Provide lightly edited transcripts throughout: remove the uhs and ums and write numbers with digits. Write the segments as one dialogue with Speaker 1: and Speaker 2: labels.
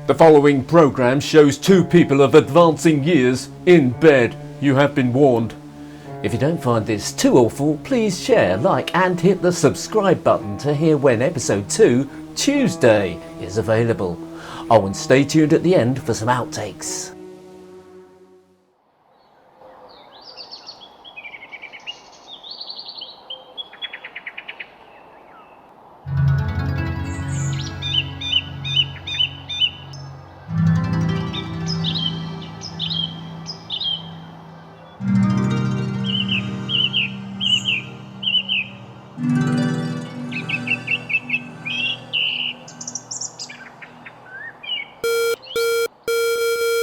Speaker 1: The following program shows two people of advancing years in bed. You have been warned. If you don't find this too awful, please share, like and hit the subscribe button to hear when episode 2, Tuesday, is available. Oh, and stay tuned at the end for some outtakes.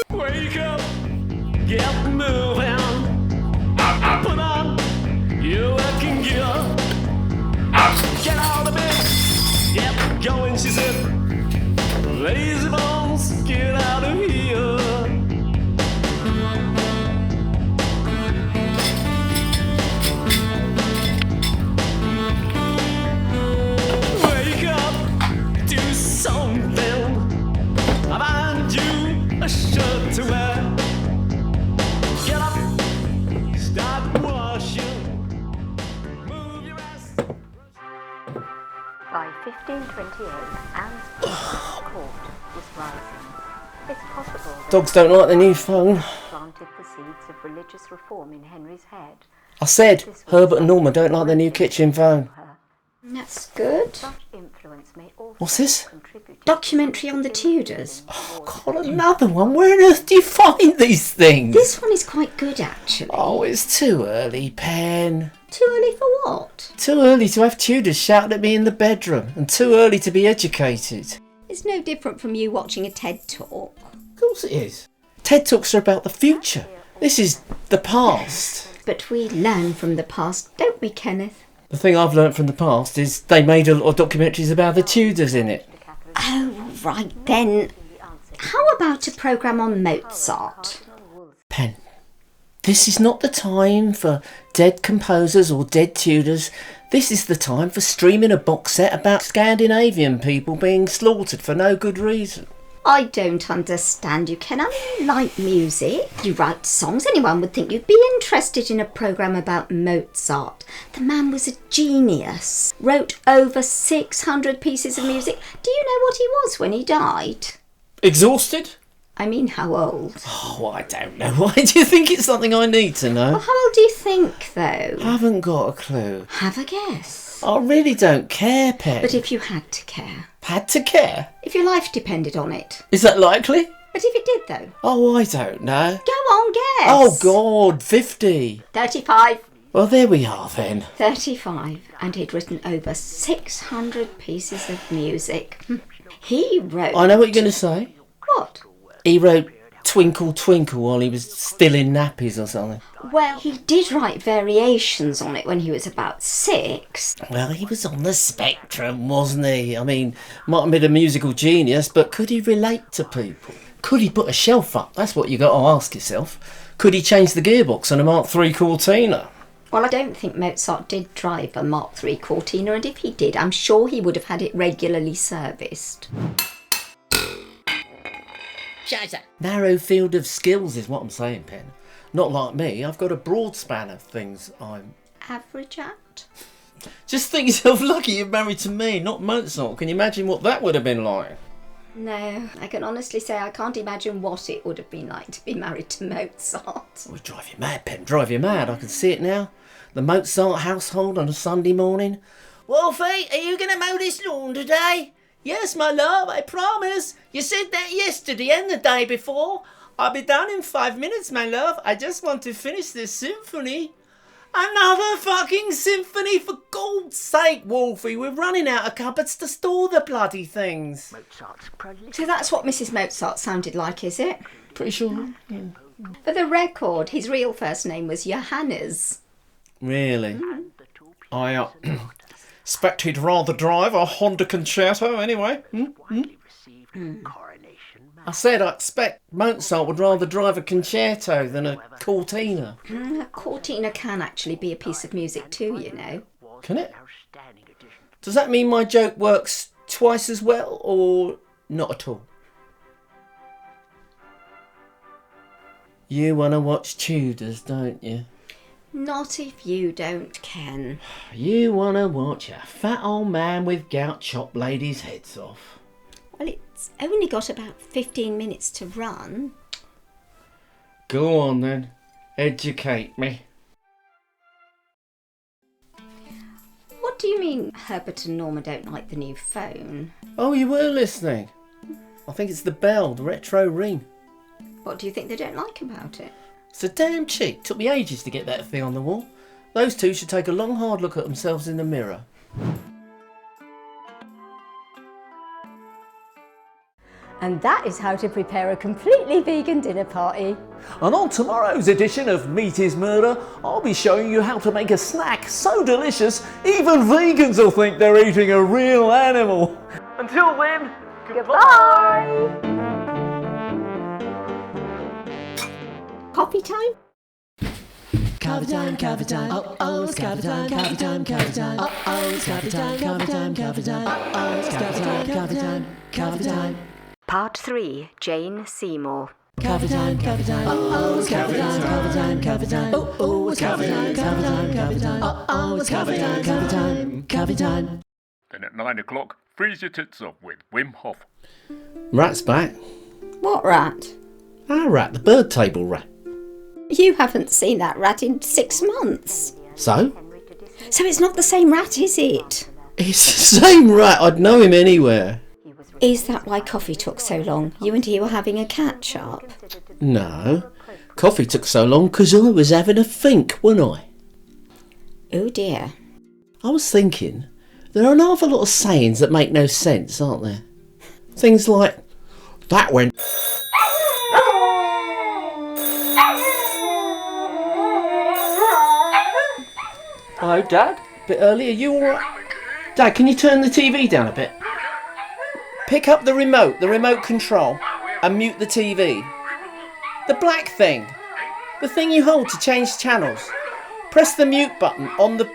Speaker 2: Wake up, get moving, put on your working gear, get out of bed, get going, she said, lazy bones, get out of here. Wake up, do something, find you a shirt to wear. Get up, start washing, move your ass.
Speaker 3: By 1528, Anne's court was rising. It's possible that
Speaker 4: Dogs don't like the new phone.
Speaker 3: planted the seeds of religious reform in Henry's head.
Speaker 4: I said, Herbert and Norma don't like the new kitchen phone.
Speaker 5: That's good.
Speaker 3: Such influence may also
Speaker 4: What's this?
Speaker 3: contribute to
Speaker 5: Documentary on the Tudors.
Speaker 4: God, another one. Where on earth do you find these things?
Speaker 5: This one is quite good, actually.
Speaker 4: Oh, it's too early, Pen.
Speaker 5: Too early for what?
Speaker 4: Too early to have Tudors shouting at me in the bedroom, and too early to be educated.
Speaker 5: It's no different from you watching a TED Talk.
Speaker 4: Of course it is. TED Talks are about the future. This is the past.
Speaker 5: But we learn from the past, don't we, Kenneth?
Speaker 4: The thing I've learnt from the past is they made a lot of documentaries about the Tudors in it.
Speaker 5: Oh, right then. How about a programme on Mozart?
Speaker 4: Pen, this is not the time for dead composers or dead Tudors. This is the time for streaming a box set about Scandinavian people being slaughtered for no good reason.
Speaker 5: I don't understand you, Ken. I mean, you like music. You write songs. Anyone would think you'd be interested in a programme about Mozart. The man was a genius. Wrote over 600 pieces of music. Do you know what he was when he died?
Speaker 4: Exhausted?
Speaker 5: I mean, how old?
Speaker 4: Oh, I don't know. Why do you think it's something I need to know?
Speaker 5: Well, how old do you think, though?
Speaker 4: I haven't got a clue.
Speaker 5: Have a guess.
Speaker 4: I really don't care, Pen.
Speaker 5: But if you had to care.
Speaker 4: Had to care?
Speaker 5: If your life depended on it.
Speaker 4: Is that likely?
Speaker 5: But if it did, though.
Speaker 4: Oh, I don't know.
Speaker 5: Go on, guess.
Speaker 4: Oh, God, 50.
Speaker 5: 35.
Speaker 4: Well, there we are then.
Speaker 5: 35. And he'd written over 600 pieces of music. He wrote...
Speaker 4: I know what you're going to say.
Speaker 5: What?
Speaker 4: He wrote Twinkle Twinkle while he was still in nappies or something.
Speaker 5: Well, he did write variations on it when he was about 6.
Speaker 4: Well, he was on the spectrum, wasn't he? I mean, might have been a musical genius, but could he relate to people? Could he put a shelf up? That's what you got to ask yourself. Could he change the gearbox on a Mark III Cortina?
Speaker 5: Well, I don't think Mozart did drive a Mark III Cortina, and if he did, I'm sure he would have had it regularly serviced.
Speaker 4: Narrow field of skills is what I'm saying, Pen. Not like me, I've got a broad span of things I'm...
Speaker 5: Average at?
Speaker 4: Just think yourself lucky you're married to me, not Mozart. Can you imagine what that would have been like?
Speaker 5: No, I can honestly say I can't imagine what it would have been like to be married to Mozart.
Speaker 4: It would drive you mad, Pen, drive you mad. I can see it now. The Mozart household on a Sunday morning. Wolfie, are you going to mow this lawn today? Yes, my love, I promise. You said that yesterday and the day before. I'll be done in 5 minutes, my love. I just want to finish this symphony. Another fucking symphony, for God's sake, Wolfie. We're running out of cupboards to store the bloody things.
Speaker 5: So that's what Mrs. Mozart sounded like, is it?
Speaker 4: Pretty sure. Yeah.
Speaker 5: For the record, his real first name was Johannes.
Speaker 4: Really? I expect he'd rather drive a Honda Concerto anyway. I said I expect Mozart would rather drive a Concerto than a Cortina.
Speaker 5: A Cortina can actually be a piece of music too, you know.
Speaker 4: Can it? Does that mean my joke works twice as well or not at all? You want to watch Tudors, don't you?
Speaker 5: Not if you don't, Ken.
Speaker 4: You want to watch a fat old man with gout chop ladies' heads off.
Speaker 5: Well, it's only got about 15 minutes to run.
Speaker 4: Go on then. Educate me.
Speaker 5: What do you mean Herbert and Norma don't like the new phone?
Speaker 4: Oh, you were listening. I think it's the bell, the retro ring.
Speaker 5: What do you think they don't like about it?
Speaker 4: It's a damn cheek. Took me ages to get that thing on the wall. Those two should take a long hard look at themselves in the mirror.
Speaker 6: And that is how to prepare a completely vegan dinner party.
Speaker 1: And on tomorrow's edition of Meat is Murder, I'll be showing you how to make a snack so delicious, even vegans will think they're eating a real animal. Until then, goodbye!
Speaker 5: Coffee time?
Speaker 7: Coffee time, coffee time. Oh, it's coffee time, coffee time, coffee time. Oh, it's coffee time, coffee time, coffee time. Oh, it's coffee time, coffee time, coffee time.
Speaker 3: Part 3, Jane Seymour.
Speaker 7: Coffee time, coffee time. Oh, it's coffee time, coffee time, coffee time. Oh, it's coffee time, coffee time, coffee time. Oh, it's coffee time, coffee time, coffee time.
Speaker 8: Then at 9 o'clock, freeze your tits off with Wim Hof.
Speaker 4: Rat's back.
Speaker 5: What rat?
Speaker 4: Our rat, the bird table rat.
Speaker 5: You haven't seen that rat in 6 months.
Speaker 4: So?
Speaker 5: So it's not the same rat, is it?
Speaker 4: It's the same rat. I'd know him anywhere.
Speaker 5: Is that why coffee took so long? You and he were having a catch-up?
Speaker 4: No. Coffee took so long because I was having a think, wasn't I?
Speaker 5: Oh dear.
Speaker 4: I was thinking, there are an awful lot of sayings that make no sense, aren't there? Things like, that went... Hello, Dad? Bit early, are you alright? Dad, can you turn the TV down a bit? Pick up the remote control, and mute the TV. The black thing. The thing you hold to change channels. Press the mute button on the...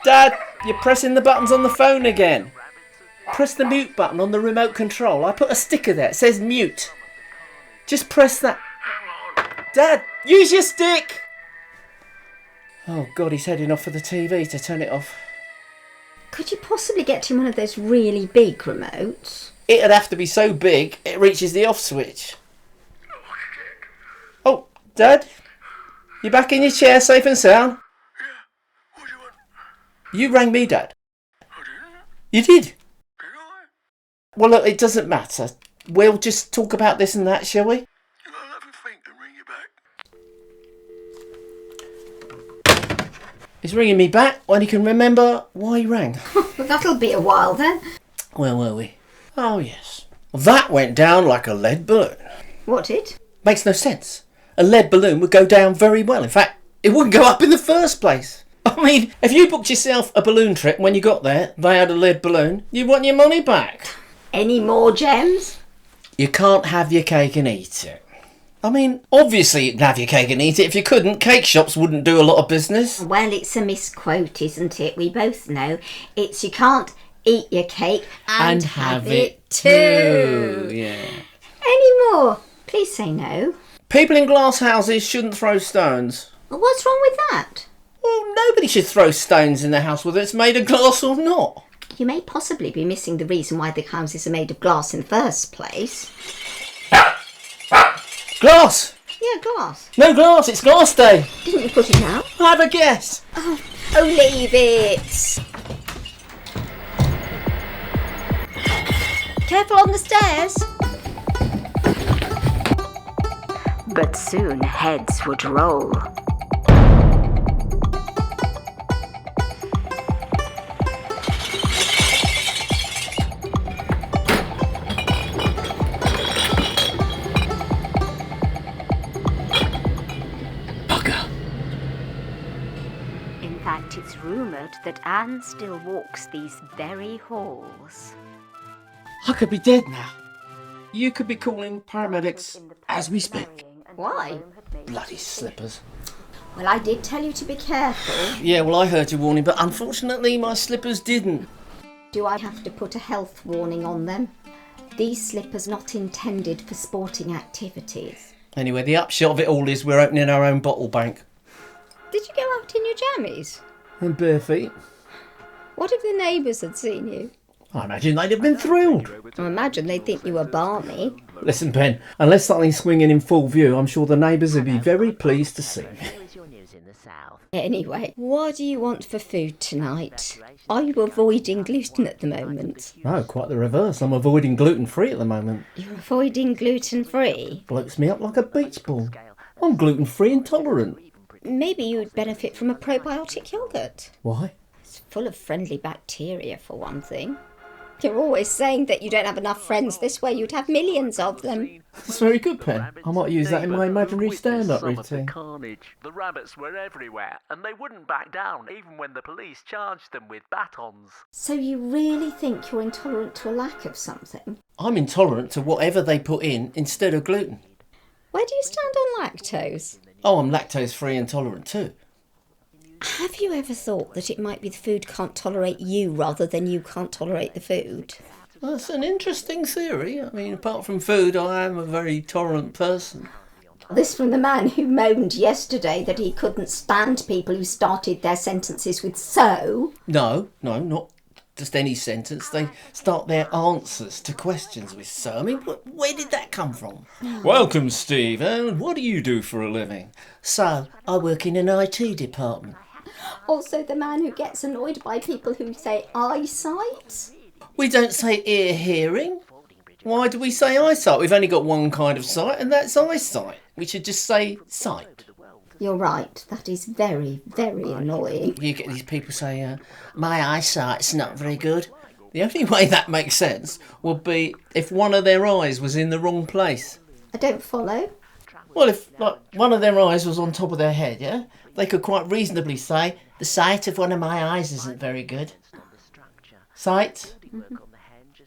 Speaker 4: Dad, you're pressing the buttons on the phone again. Press the mute button on the remote control. I put a sticker there. It says mute. Just press that. Dad, use your stick! Oh God, he's heading off for the TV to turn it off.
Speaker 5: Could you possibly get him one of those really big remotes?
Speaker 4: It'd have to be so big it reaches the off switch. Oh, Dad? You back in your chair safe and sound?
Speaker 8: Yeah, what do you want?
Speaker 4: You rang me, Dad.
Speaker 8: I didn't.
Speaker 4: You did?
Speaker 8: Did I?
Speaker 4: Well, look, it doesn't matter. We'll just talk about this and that, shall we?
Speaker 8: I'll have a think and ring you back.
Speaker 4: He's ringing me back when he can remember why he rang.
Speaker 5: Well, that'll be a while then.
Speaker 4: Where were we? Oh, yes. That went down like a lead balloon.
Speaker 5: What did?
Speaker 4: Makes no sense. A lead balloon would go down very well. In fact, it wouldn't go up in the first place. I mean, if you booked yourself a balloon trip when you got there, they had a lead balloon, you'd want your money back.
Speaker 5: Any more gems?
Speaker 4: You can't have your cake and eat it. I mean, obviously you can have your cake and eat it. If you couldn't, cake shops wouldn't do a lot of business.
Speaker 5: Well, it's a misquote, isn't it? We both know. It's you can't eat your cake and have it too.
Speaker 4: Yeah.
Speaker 5: Any more? Please say no.
Speaker 4: People in glass houses shouldn't throw stones.
Speaker 5: Well, what's wrong with that?
Speaker 4: Well, nobody should throw stones in their house whether it's made of glass or not.
Speaker 5: You may possibly be missing the reason why the houses are made of glass in the first place.
Speaker 4: Glass!
Speaker 5: Yeah, glass.
Speaker 4: No glass, it's glass day.
Speaker 5: Didn't you put it out?
Speaker 4: Have a guess.
Speaker 5: Oh, leave it. Careful on the stairs.
Speaker 3: But soon heads would roll. In fact, it's rumoured that Anne still walks these very halls.
Speaker 4: I could be dead now. You could be calling paramedics as we speak.
Speaker 5: Why?
Speaker 4: Bloody slippers.
Speaker 5: Well, I did tell you to be careful.
Speaker 4: Yeah, well, I heard your warning, but unfortunately my slippers didn't.
Speaker 5: Do I have to put a health warning on them? These slippers not intended for sporting activities.
Speaker 4: Anyway, the upshot of it all is we're opening our own bottle bank.
Speaker 6: Did you go out in your jammies?
Speaker 4: And bare feet.
Speaker 6: What if the neighbours had seen you?
Speaker 4: I imagine they'd have been thrilled.
Speaker 6: I imagine they'd think you were balmy.
Speaker 4: Listen, Pen, unless something's swinging in full view, I'm sure the neighbours would be very pleased to see me.
Speaker 6: Anyway, what do you want for food tonight? Are you avoiding gluten at the moment?
Speaker 4: No, quite the reverse. I'm avoiding gluten-free at the moment.
Speaker 6: You're avoiding gluten-free?
Speaker 4: Bloats me up like a beach ball. I'm gluten-free intolerant.
Speaker 6: Maybe you'd benefit from a probiotic yoghurt.
Speaker 4: Why?
Speaker 6: It's full of friendly bacteria, for one thing. You're always saying that you don't have enough friends. This way you'd have millions of them.
Speaker 4: That's very good, Pen. I might use that in my imaginary stand-up routine.
Speaker 2: The rabbits were everywhere, and they wouldn't back down even when the police charged them with batons.
Speaker 5: So you really think you're intolerant to a lack of something?
Speaker 4: I'm intolerant to whatever they put in instead of gluten.
Speaker 6: Where do you stand on lactose?
Speaker 4: Oh, I'm lactose-free intolerant too.
Speaker 6: Have you ever thought that it might be the food can't tolerate you rather than you can't tolerate the food?
Speaker 4: That's an interesting theory. I mean, apart from food, I am a very tolerant person.
Speaker 5: This from the man who moaned yesterday that he couldn't stand people who started their sentences with "so."
Speaker 4: No, not just any sentence. They start their answers to questions with "so." I mean, where did that come from? Welcome, Steve. And what do you do for a living? So, I work in an IT department.
Speaker 5: Also the man who gets annoyed by people who say eyesight.
Speaker 4: We don't say ear hearing. Why do we say eyesight? We've only got one kind of sight, and that's eyesight. We should just say sight.
Speaker 5: You're right, that is very, very annoying.
Speaker 4: You get these people say, my eyesight's not very good. The only way that makes sense would be if one of their eyes was in the wrong place.
Speaker 5: I don't follow.
Speaker 4: Well, if one of their eyes was on top of their head, yeah, they could quite reasonably say, the sight of one of my eyes isn't very good. Sight?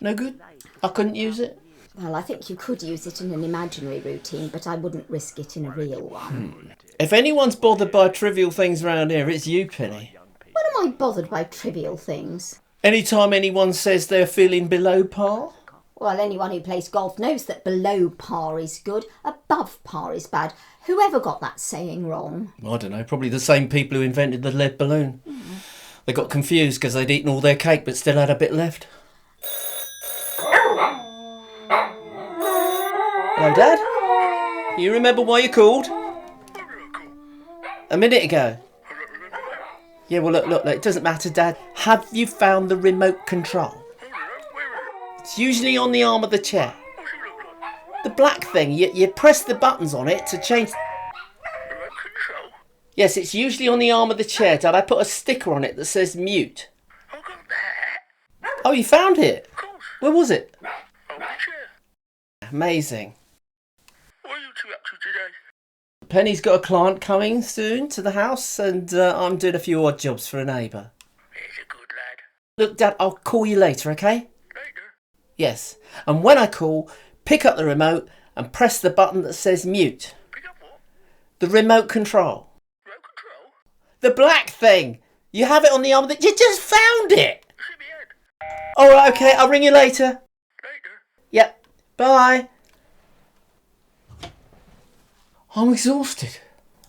Speaker 4: No good? I couldn't use it?
Speaker 5: Well, I think you could use it in an imaginary routine, but I wouldn't risk it in a real one.
Speaker 4: If anyone's bothered by trivial things around here, it's you, Penny.
Speaker 5: When am I bothered by trivial things?
Speaker 4: Anytime anyone says they're feeling below par?
Speaker 5: Well, anyone who plays golf knows that below par is good, above par is bad. Whoever got that saying wrong?
Speaker 4: I don't know, probably the same people who invented the lead balloon. They got confused because they'd eaten all their cake but still had a bit left. Hello, Dad? You remember why you called? A minute ago. Yeah, well, look, it doesn't matter, Dad. Have you found the remote control? It's usually on the arm of the chair. The black thing, you press the buttons on it to change... Yes, it's usually on the arm of the chair, Dad. I put a sticker on it that says mute. Oh, you found it? Where was it? Amazing.
Speaker 8: What are you two up to today?
Speaker 4: Penny's got a client coming soon to the house, and I'm doing a few odd jobs for a neighbour.
Speaker 8: He's a good lad.
Speaker 4: Look, Dad, I'll call you later, okay?
Speaker 8: Later?
Speaker 4: Yes. And when I call, pick up the remote and press the button that says mute.
Speaker 8: Pick up what?
Speaker 4: The remote control.
Speaker 8: Remote control?
Speaker 4: The black thing. You have it on the arm of the... You just found it!
Speaker 8: It's in my head.
Speaker 4: All right, okay, I'll ring you later.
Speaker 8: Later?
Speaker 4: Yep. Bye. I'm exhausted.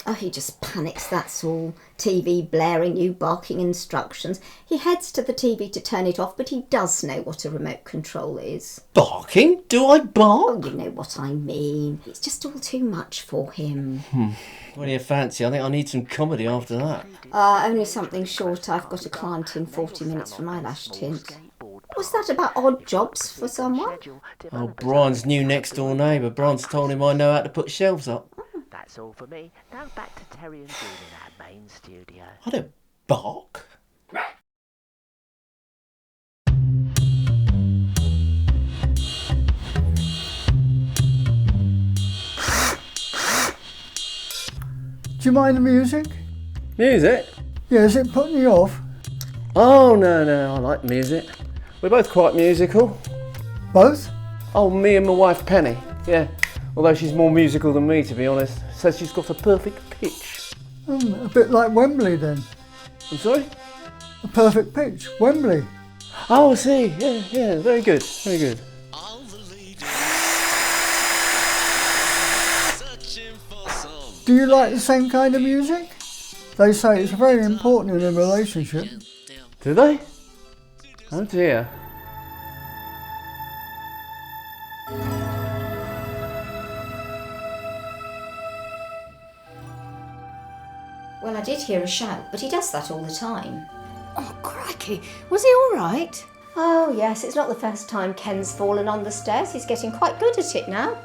Speaker 5: Oh, he just panics, that's all. TV blaring you, barking instructions. He heads to the TV to turn it off, but he does know what a remote control is.
Speaker 4: Barking? Do I bark?
Speaker 5: Oh, you know what I mean. It's just all too much for him.
Speaker 4: What do you fancy? I think I need some comedy after that.
Speaker 5: Only something short. I've got a client in 40 minutes for my lash tint. Was that about odd jobs for someone?
Speaker 4: Oh, Brian's new next door neighbour. Brian's told him I know how to put shelves up.
Speaker 2: That's all for me. Now back to Terry and June in our main studio.
Speaker 4: I don't bark.
Speaker 9: Do you mind the music?
Speaker 4: Music?
Speaker 9: Yeah, is it putting you off?
Speaker 4: Oh, no, I like music. We're both quite musical.
Speaker 9: Both?
Speaker 4: Oh, me and my wife Penny, yeah. Although she's more musical than me, to be honest. Says she's got a perfect pitch.
Speaker 9: A bit like Wembley then.
Speaker 4: I'm sorry?
Speaker 9: A perfect pitch, Wembley.
Speaker 4: Oh, I see. Yeah, very good, very good.
Speaker 9: Do you like the same kind of music? They say it's very important in a relationship.
Speaker 1: Do they? Oh dear.
Speaker 6: Well, I did hear a shout, but he does that all the time.
Speaker 10: Oh, crikey. Was he all right?
Speaker 6: Oh, yes, it's not the first time Ken's fallen on the stairs. He's getting quite good at it now.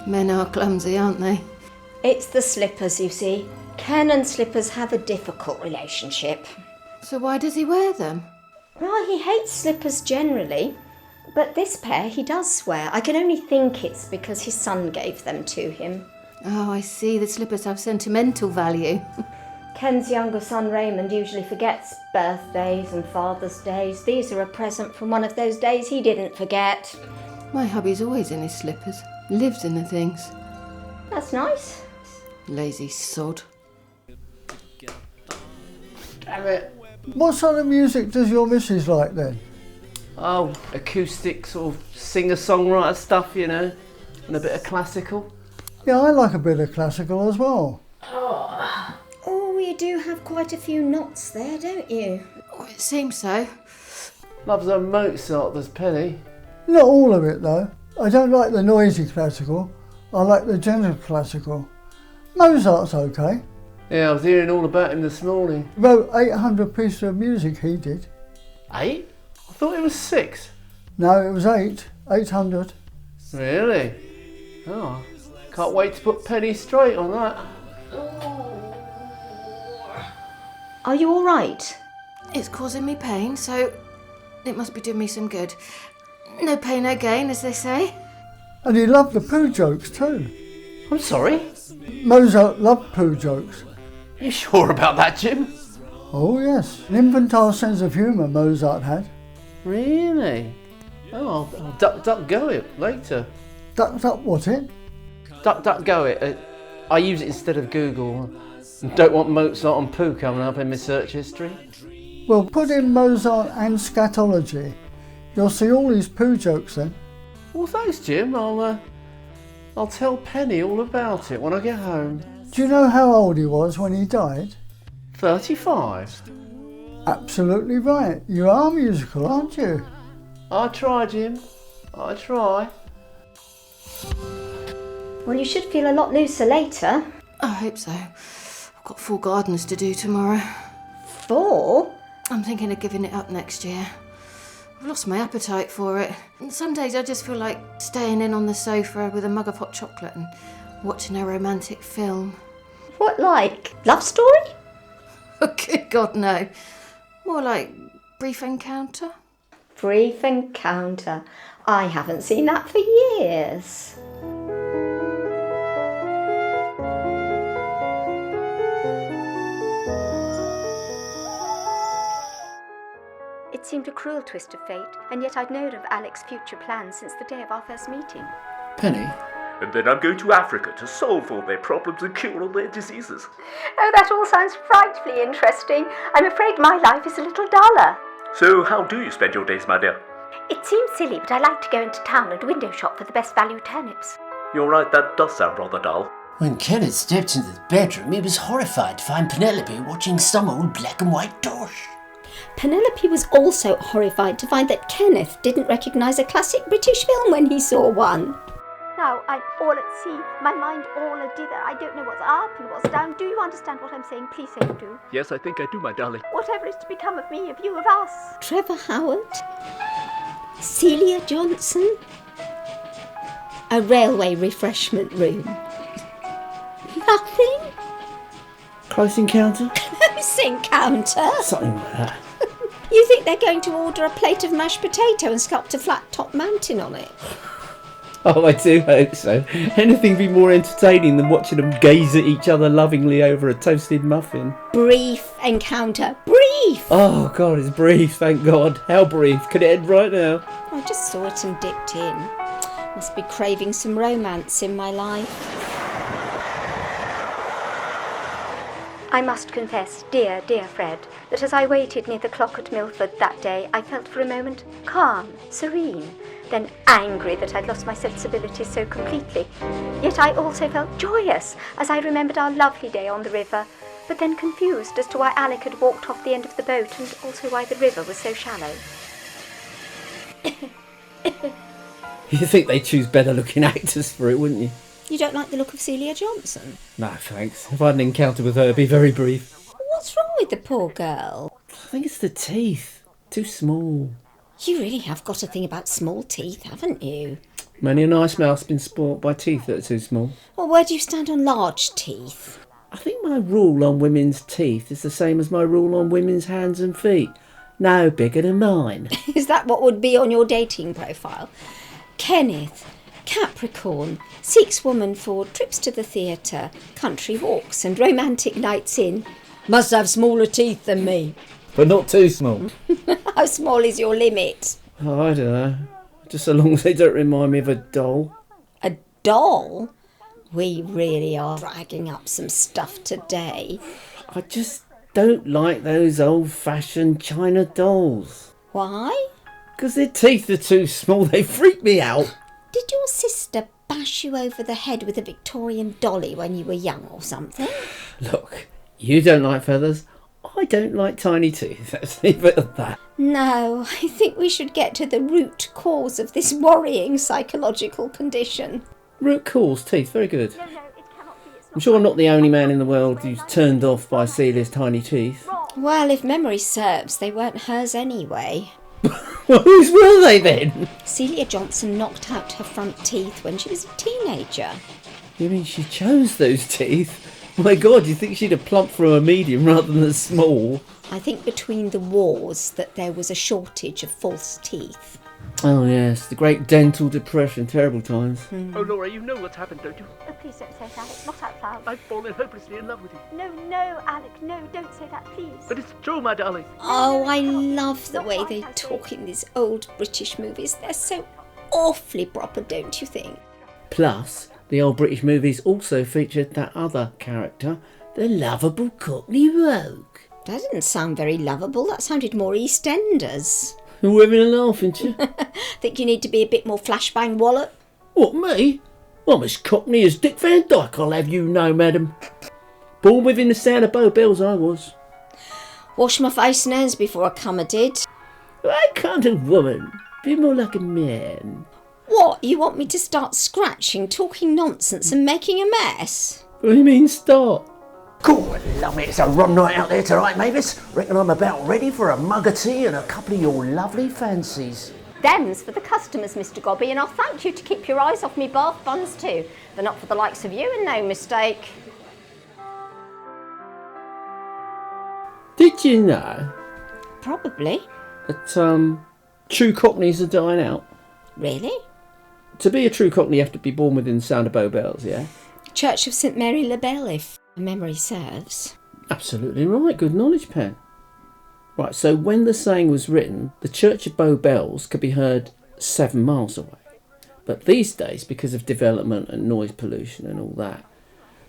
Speaker 10: Men are clumsy, aren't they?
Speaker 6: It's the slippers, you see. Ken and slippers have a difficult relationship.
Speaker 10: So why does he wear them?
Speaker 6: Well, he hates slippers generally, but this pair he does swear. I can only think it's because his son gave them to him.
Speaker 10: Oh, I see. The slippers have sentimental value.
Speaker 6: Ken's younger son Raymond usually forgets birthdays and Father's Days. These are a present from one of those days he didn't forget.
Speaker 10: My hubby's always in his slippers. Lives in the things.
Speaker 6: That's nice.
Speaker 10: Lazy sod.
Speaker 1: Damn it.
Speaker 9: What sort of music does your missus like then?
Speaker 1: Oh, acoustic sort of singer-songwriter stuff, you know, and a bit of classical.
Speaker 9: Yeah, I like a bit of classical as well.
Speaker 6: Oh, you do have quite a few knots there, don't you?
Speaker 10: Oh, it seems so.
Speaker 1: Loves her Mozart, does Penny.
Speaker 9: Not all of it though. I don't like the noisy classical. I like the gentle classical. Mozart's okay.
Speaker 1: Yeah, I was hearing all about him this morning.
Speaker 9: Wrote 800 pieces of music, he did.
Speaker 1: 8? I thought it was 6.
Speaker 9: No, it was 800.
Speaker 1: Really? Oh, can't wait to put Penny straight on that.
Speaker 6: Are you all right?
Speaker 10: It's causing me pain, so it must be doing me some good. No pain, no gain, as they say.
Speaker 9: And he loved the poo jokes too.
Speaker 1: I'm sorry?
Speaker 9: Mozart loved poo jokes.
Speaker 1: You sure about that, Jim?
Speaker 9: Oh yes, an infantile sense of humour Mozart had.
Speaker 1: Really? Oh, I'll duck go it later.
Speaker 9: Ducked up what it?
Speaker 1: Duck go it. I use it instead of Google. Don't want Mozart and poo coming up in my search history.
Speaker 9: Well, put in Mozart and scatology. You'll see all these poo jokes then.
Speaker 1: Well, thanks, Jim. I'll tell Penny all about it when I get home.
Speaker 9: Do you know how old he was when he died?
Speaker 1: 35.
Speaker 9: Absolutely right. You are musical, aren't you?
Speaker 1: I try, Jim. I try.
Speaker 6: Well, you should feel a lot looser later.
Speaker 10: I hope so. I've got 4 gardens to do tomorrow.
Speaker 6: 4?
Speaker 10: I'm thinking of giving it up next year. I've lost my appetite for it. And some days I just feel like staying in on the sofa with a mug of hot chocolate and watching a romantic film.
Speaker 6: What, like? Love story?
Speaker 10: Oh, good God, no. More like Brief Encounter.
Speaker 6: Brief Encounter. I haven't seen that for years. It seemed a cruel twist of fate, and yet I'd known of Alex's future plans since the day of our first meeting.
Speaker 1: Penny?
Speaker 8: And then I'm going to Africa to solve all their problems and cure all their diseases.
Speaker 6: Oh, that all sounds frightfully interesting. I'm afraid my life is a little duller.
Speaker 8: So how do you spend your days, my dear?
Speaker 3: It seems silly, but I like to go into town and window shop for the best value turnips.
Speaker 8: You're right, that does sound rather dull.
Speaker 4: When Kenneth stepped into the bedroom, he was horrified to find Penelope watching some old black and white dosh.
Speaker 5: Penelope was also horrified to find that Kenneth didn't recognise a classic British film when he saw one.
Speaker 3: Now I'm all at sea, my mind all a dither. I don't know what's up and what's down. Do you understand what I'm saying? Please say you do.
Speaker 8: Yes, I think I do, my darling.
Speaker 3: Whatever is to become of me, of you, of us?
Speaker 5: Trevor Howard, Celia Johnson, a railway refreshment room. Nothing?
Speaker 4: Close encounter?
Speaker 5: Close encounter?
Speaker 4: Something like that.
Speaker 5: You think they're going to order a plate of mashed potato and sculpt a flat top mountain on it?
Speaker 4: Oh, I do hope so. Anything be more entertaining than watching them gaze at each other lovingly over a toasted muffin.
Speaker 5: Brief encounter. Brief!
Speaker 4: Oh, God, it's brief, thank God. How brief? Could it end right now?
Speaker 5: I just saw it and dipped in. Must be craving some romance in my life.
Speaker 3: I must confess, dear, dear Fred, that as I waited near the clock at Milford that day, I felt for a moment calm, serene, then angry that I'd lost my sensibilities so completely. Yet I also felt joyous as I remembered our lovely day on the river, but then confused as to why Alec had walked off the end of the boat and also why the river was so shallow.
Speaker 4: You'd think they'd choose better looking actors for it, wouldn't you?
Speaker 6: You don't like the look of Celia Johnson?
Speaker 4: No, thanks. If I had an encounter with her, it'd be very brief.
Speaker 6: What's wrong with the poor girl?
Speaker 4: I think it's the teeth. Too small.
Speaker 6: You really have got a thing about small teeth, haven't you?
Speaker 4: Many a nice mouth's been spoilt by teeth that are too small.
Speaker 6: Well, where do you stand on large teeth?
Speaker 4: I think my rule on women's teeth is the same as my rule on women's hands and feet. No bigger than mine.
Speaker 6: Is that what would be on your dating profile? Kenneth, Capricorn, seeks woman for trips to the theatre, country walks and romantic nights in. Must have smaller teeth than me.
Speaker 4: But not too small.
Speaker 6: How small is your limit?
Speaker 4: Oh, I don't know. Just so long as they don't remind me of a doll.
Speaker 6: A doll? We really are dragging up some stuff today.
Speaker 4: I just don't like those old-fashioned China dolls.
Speaker 6: Why?
Speaker 4: Because their teeth are too small. They freak me out.
Speaker 6: Did your sister bash you over the head with a Victorian dolly when you were young or something?
Speaker 4: Look, you don't like feathers. I don't like tiny teeth. Let's leave it at that.
Speaker 6: No, I think we should get to the root cause of this worrying psychological condition.
Speaker 4: Root cause teeth, very good. I'm sure I'm not the only man in the world who's turned off by Celia's tiny teeth.
Speaker 6: Well, if memory serves, they weren't hers anyway.
Speaker 4: Well, whose were they then?
Speaker 6: Celia Johnson knocked out her front teeth when she was a teenager.
Speaker 4: You mean she chose those teeth? My God, you think she'd have plumped from a medium rather than a small?
Speaker 6: I think between the wars that there was a shortage of false teeth.
Speaker 4: Oh yes, the Great Dental Depression, terrible times.
Speaker 8: Oh, Laura, you know what's happened, don't you?
Speaker 3: Oh, please don't say that, Alec, not out loud.
Speaker 8: I've fallen hopelessly in love with you.
Speaker 3: No, no, Alec, no, don't say that, please.
Speaker 8: But it's true, my darling.
Speaker 6: Oh, I love the way they talk in these old British movies. They're so awfully proper, don't you think?
Speaker 4: Plus, the old British movies also featured that other character, the lovable Cockney rogue.
Speaker 6: That didn't sound very lovable. That sounded more EastEnders.
Speaker 4: We're having a laugh, ain't you?
Speaker 6: Think you need to be a bit more flashbang, Wallop?
Speaker 4: What, me? I'm as Cockney as Dick Van Dyke, I'll have you know, madam. Born within the sound of Bow Bells, I was.
Speaker 6: Wash my face and hands before I come, I did.
Speaker 4: I can't a woman. Be more like a man.
Speaker 6: What, you want me to start scratching, talking nonsense and making a mess?
Speaker 4: What do you mean, start?
Speaker 11: God, love it, it's a rum night out there tonight, Mavis. Reckon I'm about ready for a mug of tea and a couple of your lovely fancies.
Speaker 3: Them's for the customers, Mr. Gobby, and I'll thank you to keep your eyes off me bath buns too. They're not for the likes of you, and no mistake.
Speaker 4: Did you know
Speaker 6: Probably.
Speaker 4: that true Cockneys are dying out?
Speaker 6: Really?
Speaker 4: To be a true Cockney, you have to be born within the sound of Bow Bells, yeah?
Speaker 6: Church of St Mary le Belle, if memory serves.
Speaker 4: Absolutely right, good knowledge, Pen. Right, so when the saying was written, the Church of Bow Bells could be heard 7 miles away. But these days, because of development and noise pollution and all that,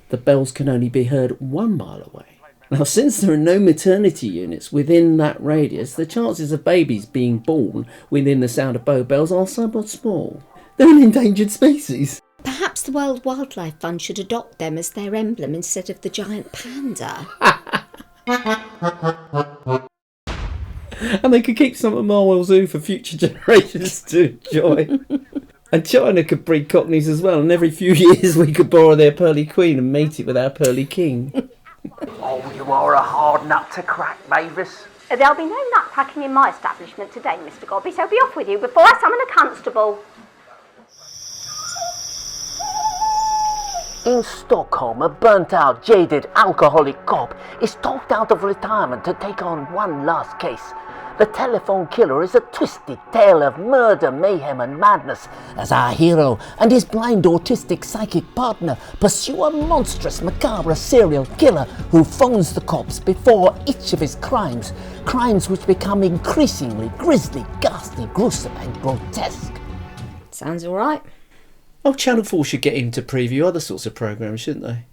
Speaker 4: the bells can only be heard 1 mile away. Now, since there are no maternity units within that radius, the chances of babies being born within the sound of Bow Bells are somewhat small. They're an endangered species.
Speaker 6: Perhaps the World Wildlife Fund should adopt them as their emblem instead of the giant panda.
Speaker 4: And they could keep some at Marwell Zoo for future generations to enjoy. And China could breed Cockneys as well, and every few years we could borrow their pearly queen and mate it with our pearly king.
Speaker 11: Oh, you are a hard nut to crack, Mavis.
Speaker 3: There'll be no nut cracking in my establishment today, Mr. Gobby, so be off with you before I summon a constable.
Speaker 11: In Stockholm, a burnt-out, jaded, alcoholic cop is talked out of retirement to take on one last case. The telephone killer is a twisted tale of murder, mayhem and madness as our hero and his blind autistic psychic partner pursue a monstrous, macabre serial killer who phones the cops before each of his crimes which become increasingly grisly, ghastly, gruesome and grotesque.
Speaker 6: Sounds all right.
Speaker 4: Oh, Channel 4 should get him to preview other sorts of programmes, shouldn't they?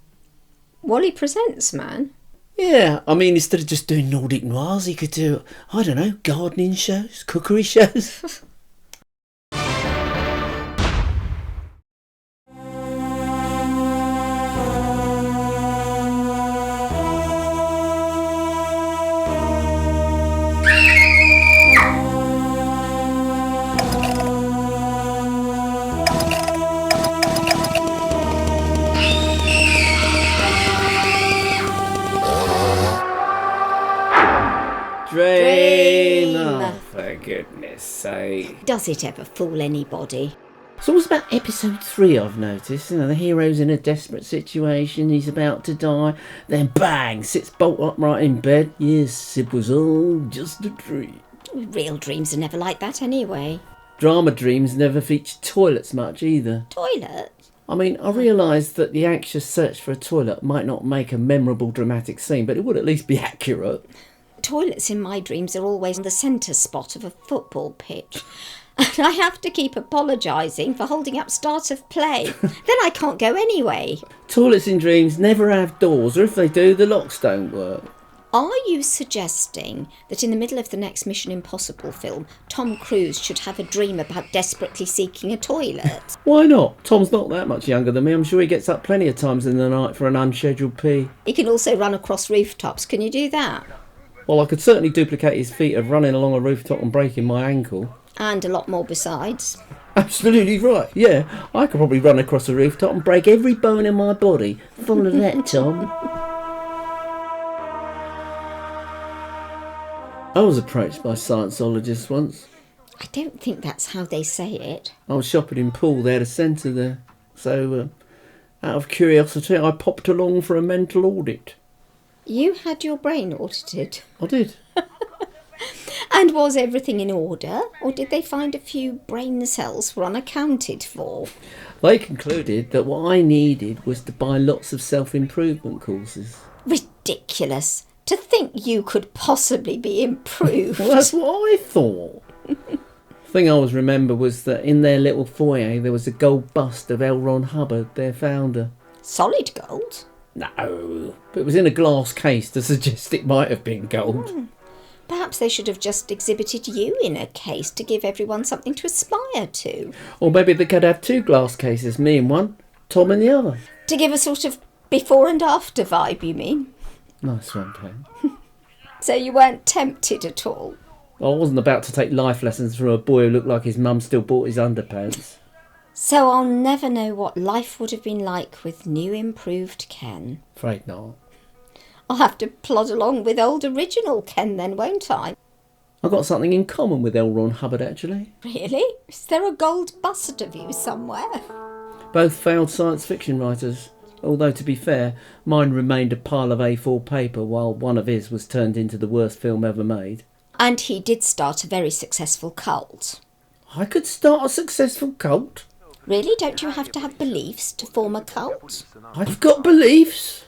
Speaker 6: Wally Presents, man.
Speaker 4: Yeah, I mean, instead of just doing Nordic noirs, he could do, I don't know, gardening shows, cookery shows. Dream! Oh, for goodness sake.
Speaker 6: Does it ever fool anybody?
Speaker 4: It's always about episode 3, I've noticed. You know, the hero's in a desperate situation, he's about to die, then bang, sits bolt upright in bed. Yes, it was all just a dream.
Speaker 6: Real dreams are never like that anyway.
Speaker 4: Drama dreams never feature toilets much either.
Speaker 6: Toilet?
Speaker 4: I mean, I realise that the anxious search for a toilet might not make a memorable dramatic scene, but it would at least be accurate.
Speaker 6: Toilets in my dreams are always in the centre spot of a football pitch. And I have to keep apologising for holding up start of play. Then I can't go anyway.
Speaker 4: Toilets in dreams never have doors, or if they do, the locks don't work.
Speaker 6: Are you suggesting that in the middle of the next Mission Impossible film, Tom Cruise should have a dream about desperately seeking a toilet?
Speaker 4: Why not? Tom's not that much younger than me. I'm sure he gets up plenty of times in the night for an unscheduled pee.
Speaker 6: He can also run across rooftops. Can you do that?
Speaker 4: Well, I could certainly duplicate his feat of running along a rooftop and breaking my ankle.
Speaker 6: And a lot more besides.
Speaker 4: Absolutely right, yeah. I could probably run across a rooftop and break every bone in my body. Follow that, Tom. I was approached by Scienceologists once.
Speaker 6: I don't think that's how they say it.
Speaker 4: I was shopping in Poole, they had a centre there. So, out of curiosity, I popped along for a mental audit.
Speaker 6: You had your brain audited?
Speaker 4: I did.
Speaker 6: And was everything in order? Or did they find a few brain cells were unaccounted for?
Speaker 4: They concluded that what I needed was to buy lots of self-improvement courses.
Speaker 6: Ridiculous. To think you could possibly be improved.
Speaker 4: Well, that's what I thought. The thing I always remember was that in their little foyer there was a gold bust of L. Ron Hubbard, their founder.
Speaker 6: Solid gold?
Speaker 4: No, but it was in a glass case to suggest it might have been gold.
Speaker 6: Perhaps they should have just exhibited you in a case to give everyone something to aspire to.
Speaker 4: Or maybe they could have 2 glass cases, me in one, Tom in the other.
Speaker 6: To give a sort of before and after vibe, you mean?
Speaker 4: Nice one, Pen.
Speaker 6: So you weren't tempted at all?
Speaker 4: I wasn't about to take life lessons from a boy who looked like his mum still bought his underpants.
Speaker 6: So I'll never know what life would have been like with new improved Ken.
Speaker 4: Afraid not.
Speaker 6: I'll have to plod along with old original Ken then, won't I?
Speaker 4: I've got something in common with L. Ron Hubbard, actually.
Speaker 6: Really? Is there a gold bust of you somewhere?
Speaker 4: Both failed science fiction writers. Although, to be fair, mine remained a pile of A4 paper while one of his was turned into the worst film ever made.
Speaker 6: And he did start a very successful cult.
Speaker 4: I could start a successful cult?
Speaker 6: Really? Don't you have to have beliefs to form a cult?
Speaker 4: I've got beliefs.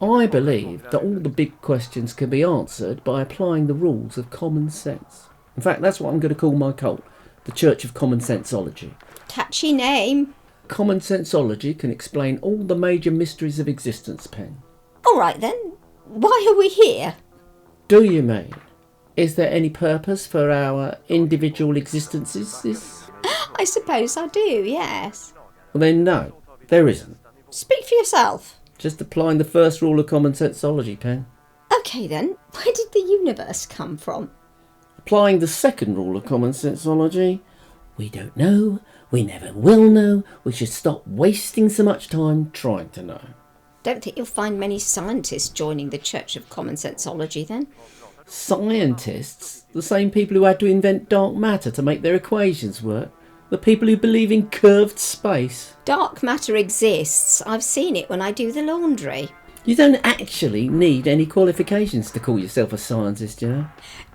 Speaker 4: I believe that all the big questions can be answered by applying the rules of common sense. In fact, that's what I'm going to call my cult, the Church of Common Senseology.
Speaker 6: Catchy name.
Speaker 4: Common Senseology can explain all the major mysteries of existence, Pen.
Speaker 6: All right then. Why are we here?
Speaker 4: Do you mean? Is there any purpose for our individual existences?
Speaker 6: I suppose I do, yes.
Speaker 4: Well then, no, there isn't.
Speaker 6: Speak for yourself.
Speaker 4: Just applying the first rule of common senseology, Pen.
Speaker 6: Okay then, where did the universe come from?
Speaker 4: Applying the second rule of common senseology, we don't know, we never will know, we should stop wasting so much time trying to know.
Speaker 6: Don't think you'll find many scientists joining the Church of Common Senseology then.
Speaker 4: Scientists? The same people who had to invent dark matter to make their equations work? The people who believe in curved space?
Speaker 6: Dark matter exists. I've seen it when I do the laundry.
Speaker 4: You don't actually need any qualifications to call yourself a scientist, you know?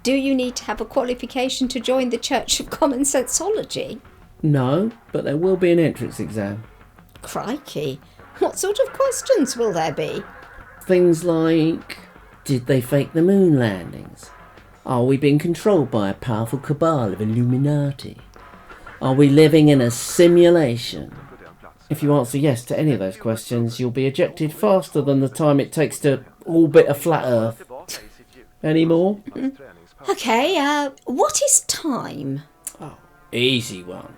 Speaker 6: Do you need to have a qualification to join the Church of Common Senseology?
Speaker 4: No, but there will be an entrance exam.
Speaker 6: Crikey. What sort of questions will there be?
Speaker 4: Things like, did they fake the moon landings? Are we being controlled by a powerful cabal of Illuminati? Are we living in a simulation? If you answer yes to any of those questions, you'll be ejected faster than the time it takes to all bit of flat earth. Any more?
Speaker 6: Okay, what is time?
Speaker 4: Oh, easy one.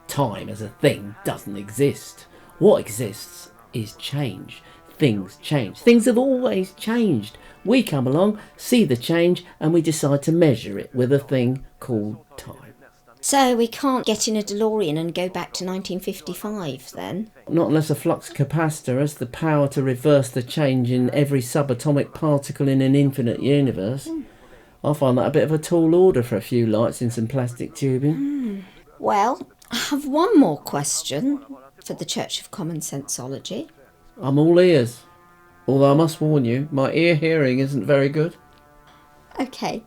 Speaker 4: Time as a thing doesn't exist. What exists is change. Things change. Things have always changed. We come along, see the change, and we decide to measure it with a thing called time.
Speaker 6: So we can't get in a DeLorean and go back to 1955 then?
Speaker 4: Not unless a flux capacitor has the power to reverse the change in every subatomic particle in an infinite universe. I find that a bit of a tall order for a few lights in some plastic tubing.
Speaker 6: Well, I have one more question for the Church of Common Sensology.
Speaker 4: I'm all ears. Although I must warn you, my ear hearing isn't very good.
Speaker 6: Okay.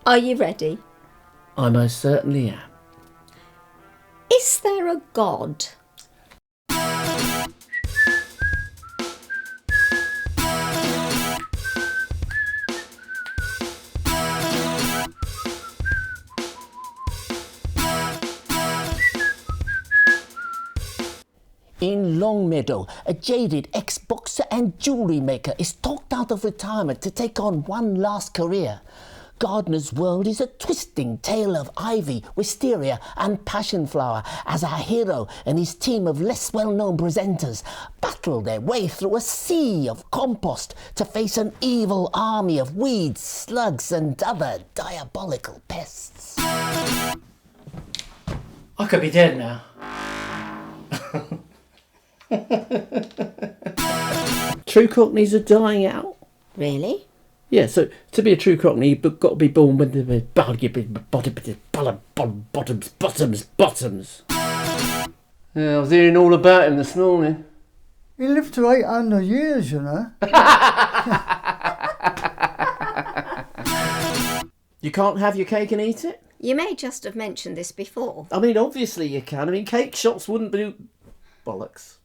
Speaker 6: Are you ready?
Speaker 4: I most certainly am.
Speaker 6: Is there a God?
Speaker 11: In Longmeadow, a jaded ex-boxer and jewellery maker is talked out of retirement to take on one last career. Gardner's World is a twisting tale of ivy, wisteria and passion flower as our hero and his team of less well-known presenters battle their way through a sea of compost to face an evil army of weeds, slugs and other diabolical pests.
Speaker 4: I could be dead now. True Cockneys are dying out.
Speaker 6: Really?
Speaker 4: Yeah, so to be a true Cockney, you've got to be born with the bottoms. Yeah, I was hearing all about him this morning.
Speaker 9: He lived to 800 years, you know.
Speaker 4: You can't have your cake and eat it?
Speaker 6: You may just have mentioned this before.
Speaker 4: I mean, obviously you can. I mean, cake shops wouldn't do... Bollocks.